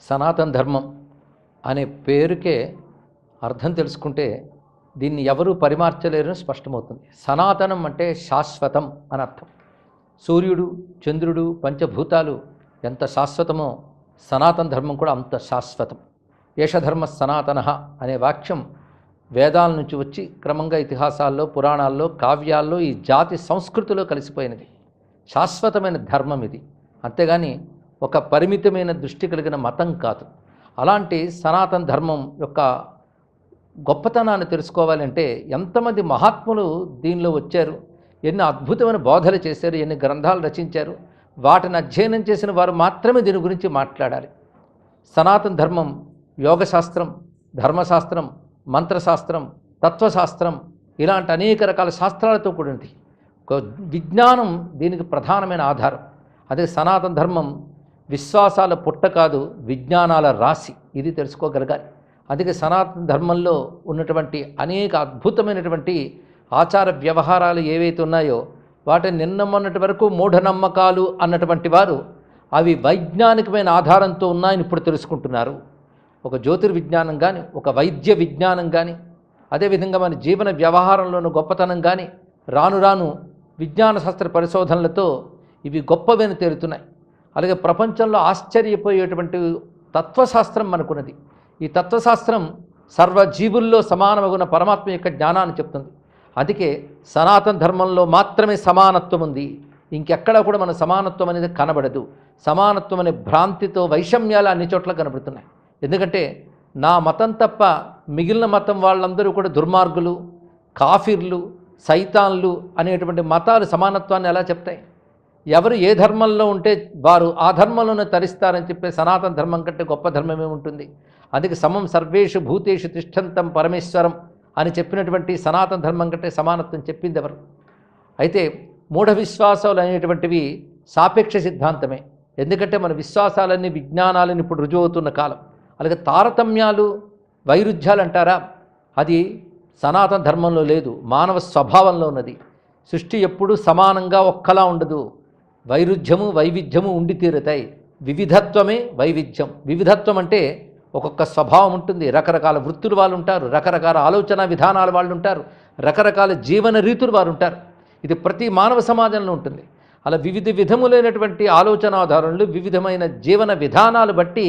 సనాతన ధర్మం అనే పేరుకే అర్థం తెలుసుకుంటే దీన్ని ఎవరూ పరిమార్చలేరని స్పష్టమవుతుంది. సనాతనం అంటే శాశ్వతం అని అర్థం. సూర్యుడు, చంద్రుడు, పంచభూతాలు ఎంత శాశ్వతమో సనాతన ధర్మం కూడా అంత శాశ్వతం. ఏషధర్మ సనాతన అనే వాక్యం వేదాల నుంచి వచ్చి క్రమంగా ఇతిహాసాల్లో, పురాణాల్లో, కావ్యాల్లో, ఈ జాతి సంస్కృతిలో కలిసిపోయినది. శాశ్వతమైన ధర్మం ఇది, అంతేగాని ఒక పరిమితమైన దృష్టి కలిగిన మతం కాదు. అలాంటి సనాతన ధర్మం యొక్క గొప్పతనాన్ని తెలుసుకోవాలంటే ఎంతమంది మహాత్ములు దీనిలో వచ్చారు, ఎన్ని అద్భుతమైన బోధలు చేశారు, ఎన్ని గ్రంథాలు రచించారు, వాటిని అధ్యయనం చేసిన వారు మాత్రమే దీని గురించి మాట్లాడాలి. సనాతన ధర్మం యోగశాస్త్రం, ధర్మశాస్త్రం, మంత్రశాస్త్రం, తత్వశాస్త్రం ఇలాంటి అనేక రకాల శాస్త్రాలతో కూడినది. ఒక విజ్ఞానం దీనికి ప్రధానమైన ఆధారం. అదే సనాతన ధర్మం విశ్వాసాల పుట్ట కాదు, విజ్ఞానాల రాశి. ఇది తెలుసుకోగలగాలి. అందుకే సనాతన ధర్మంలో ఉన్నటువంటి అనేక అద్భుతమైనటువంటి ఆచార వ్యవహారాలు ఏవైతే ఉన్నాయో వాటిని నిన్న మొన్నటి వరకు మూఢనమ్మకాలు అన్నటువంటి వారు అవి వైజ్ఞానికమైన ఆధారంతో ఉన్నాయని ఇప్పుడు తెలుసుకుంటున్నారు. ఒక జ్యోతిర్విజ్ఞానం కానీ, ఒక వైద్య విజ్ఞానం కానీ, అదేవిధంగా మన జీవన వ్యవహారంలోని గొప్పతనం కానీ రాను రాను విజ్ఞాన శాస్త్ర పరిశోధనలతో ఇవి గొప్పవని తేలుతున్నాయి. అలాగే ప్రపంచంలో ఆశ్చర్యపోయేటువంటి తత్వశాస్త్రం మనకున్నది. ఈ తత్వశాస్త్రం సర్వజీవుల్లో సమానమగున పరమాత్మ యొక్క జ్ఞానాన్ని చెప్తుంది. అందుకే సనాతన ధర్మంలో మాత్రమే సమానత్వం ఉంది, ఇంకెక్కడా కూడా మన సమానత్వం అనేది కనబడదు. సమానత్వం అనే భ్రాంతితో వైషమ్యాలు అన్ని చోట్ల కనబడుతున్నాయి. ఎందుకంటే నా మతం తప్ప మిగిలిన మతం వాళ్ళందరూ కూడా దుర్మార్గులు, కాఫీర్లు, సైతాన్లు అనేటువంటి మతాలు సమానత్వాన్ని ఎలా చెప్తాయి? ఎవరు ఏ ధర్మంలో ఉంటే వారు ఆ ధర్మంలోనే తరిస్తారని చెప్పే సనాతన ధర్మం కంటే గొప్ప ధర్మమే ఉంటుంది. అందుకే సమం సర్వేషు భూతేషు తిష్టంతం పరమేశ్వరం అని చెప్పినటువంటి సనాతన ధర్మం కంటే సమానత్వం చెప్పింది ఎవరు? అయితే మూఢ విశ్వాసాలు అనేటువంటివి సాపేక్ష సిద్ధాంతమే. ఎందుకంటే మన విశ్వాసాలన్నీ విజ్ఞానాలని ఇప్పుడు రుజువు అవుతున్న కాలం. అలాగే తారతమ్యాలు, వైరుధ్యాలు అంటారా, అది సనాతన ధర్మంలో లేదు, మానవ స్వభావంలో ఉన్నది. సృష్టి ఎప్పుడూ సమానంగా ఒక్కలా ఉండదు. వైరుధ్యము, వైవిధ్యము ఉండి తీరుతాయి. వివిధత్వమే వైవిధ్యం. వివిధత్వం అంటే ఒక్కొక్క స్వభావం ఉంటుంది. రకరకాల వృత్తులు వాళ్ళు ఉంటారు, రకరకాల ఆలోచన విధానాలు వాళ్ళు ఉంటారు, రకరకాల జీవన రీతులు వారు ఉంటారు. ఇది ప్రతి మానవ సమాజంలో ఉంటుంది. అలా వివిధ విధములైనటువంటి ఆలోచనాధారణలు, వివిధమైన జీవన విధానాలు బట్టి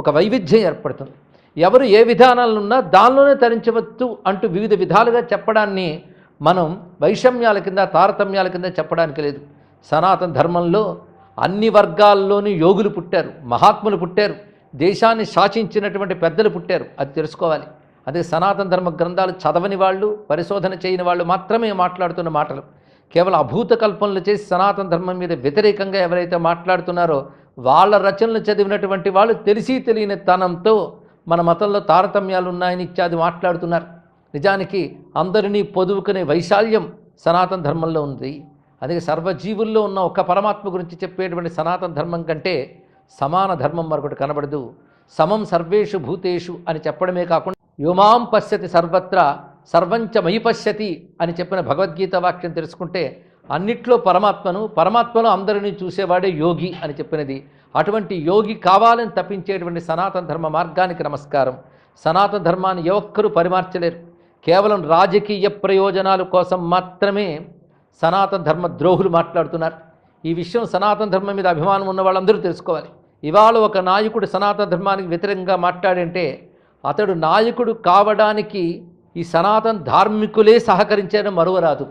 ఒక వైవిధ్యం ఏర్పడుతుంది. ఎవరు ఏ విధానాలున్నా దానిలోనే తరించవచ్చు అంటూ వివిధ విధాలుగా చెప్పడాన్ని మనం వైషమ్యాల కింద, తారతమ్యాల కింద చెప్పడానికి లేదు. సనాతన ధర్మంలో అన్ని వర్గాల్లోని యోగులు పుట్టారు, మహాత్ములు పుట్టారు, దేశాన్ని శాసించినటువంటి పెద్దలు పుట్టారు. అది తెలుసుకోవాలి. అదే సనాతన ధర్మ గ్రంథాలు చదవని వాళ్ళు, పరిశోధన చేయని వాళ్ళు మాత్రమే మాట్లాడుతున్న మాటలు. కేవలం అభూత కల్పనలు చేసి సనాతన ధర్మం మీద వ్యతిరేకంగా ఎవరైతే మాట్లాడుతున్నారో వాళ్ళ రచనలు చదివినటువంటి వాళ్ళు తెలిసి తెలియని తనంతో మన మతంలో తారతమ్యాలు ఉన్నాయని ఇత్యాది మాట్లాడుతున్నారు. నిజానికి అందరినీ పొదువుకునే వైశాల్యం సనాతన ధర్మంలో ఉంది. అందుకే సర్వజీవుల్లో ఉన్న ఒక పరమాత్మ గురించి చెప్పేటువంటి సనాతన ధర్మం కంటే సమాన ధర్మం మరొకటి కనబడదు. సమం సర్వేషు భూతేషు అని చెప్పడమే కాకుండా యోమాం పశ్యతి సర్వత్ర సర్వంచ మయి పశ్యతి అని చెప్పిన భగవద్గీత వాక్యం తెలుసుకుంటే అన్నిట్లో పరమాత్మలో అందరినీ చూసేవాడే యోగి అని చెప్పినది. అటువంటి యోగి కావాలని తప్పించేటువంటి సనాతన ధర్మ మార్గానికి నమస్కారం. సనాతన ధర్మాన్ని ఏ ఒక్కరూ పరిమార్చలేరు. కేవలం రాజకీయ ప్రయోజనాల కోసం మాత్రమే సనాతన ధర్మ ద్రోహులు మాట్లాడుతున్నారు. ఈ విషయం సనాతన ధర్మం మీద అభిమానం ఉన్న వాళ్ళందరూ తెలుసుకోవాలి. ఇవాళ ఒక నాయకుడు సనాతన ధర్మానికి వ్యతిరేకంగా మాట్లాడంటే అతడు నాయకుడు కావడానికి ఈ సనాతన ధార్మికులే సహకరించారని మరువరాదు.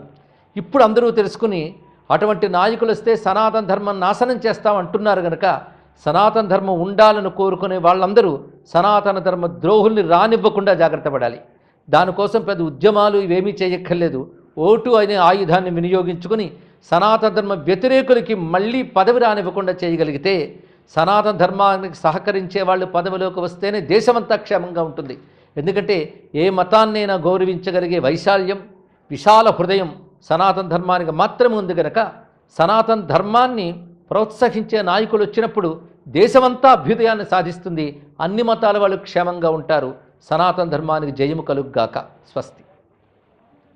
ఇప్పుడు అందరూ తెలుసుకుని అటువంటి నాయకులు వస్తే సనాతన ధర్మం నాశనం చేస్తామంటున్నారు కనుక సనాతన ధర్మం ఉండాలని కోరుకునే వాళ్ళందరూ సనాతన ధర్మ ద్రోహుల్ని రానివ్వకుండా జాగ్రత్త పడాలి. దానికోసం పెద్ద ఉద్యమాలు ఇవేమీ చేయక్కర్లేదు. ఓటు అనే ఆయుధాన్ని వినియోగించుకుని సనాతన ధర్మ వ్యతిరేకులకి మళ్ళీ పదవి రానివ్వకుండా చేయగలిగితే సనాతన ధర్మానికి సహకరించే వాళ్ళు పదవిలోకి వస్తేనే దేశమంతా క్షేమంగా ఉంటుంది. ఎందుకంటే ఏ మతాన్నైనా గౌరవించగలిగే వైశాల్యం, విశాల హృదయం సనాతన ధర్మానికి మాత్రమే ఉంది కనుక సనాతన ధర్మాన్ని ప్రోత్సహించే నాయకులు వచ్చినప్పుడు దేశమంతా అభ్యుదయాన్ని సాధిస్తుంది. అన్ని మతాల వాళ్ళు క్షేమంగా ఉంటారు. సనాతన ధర్మానికి జయము కలుగుగాక. స్వస్తి.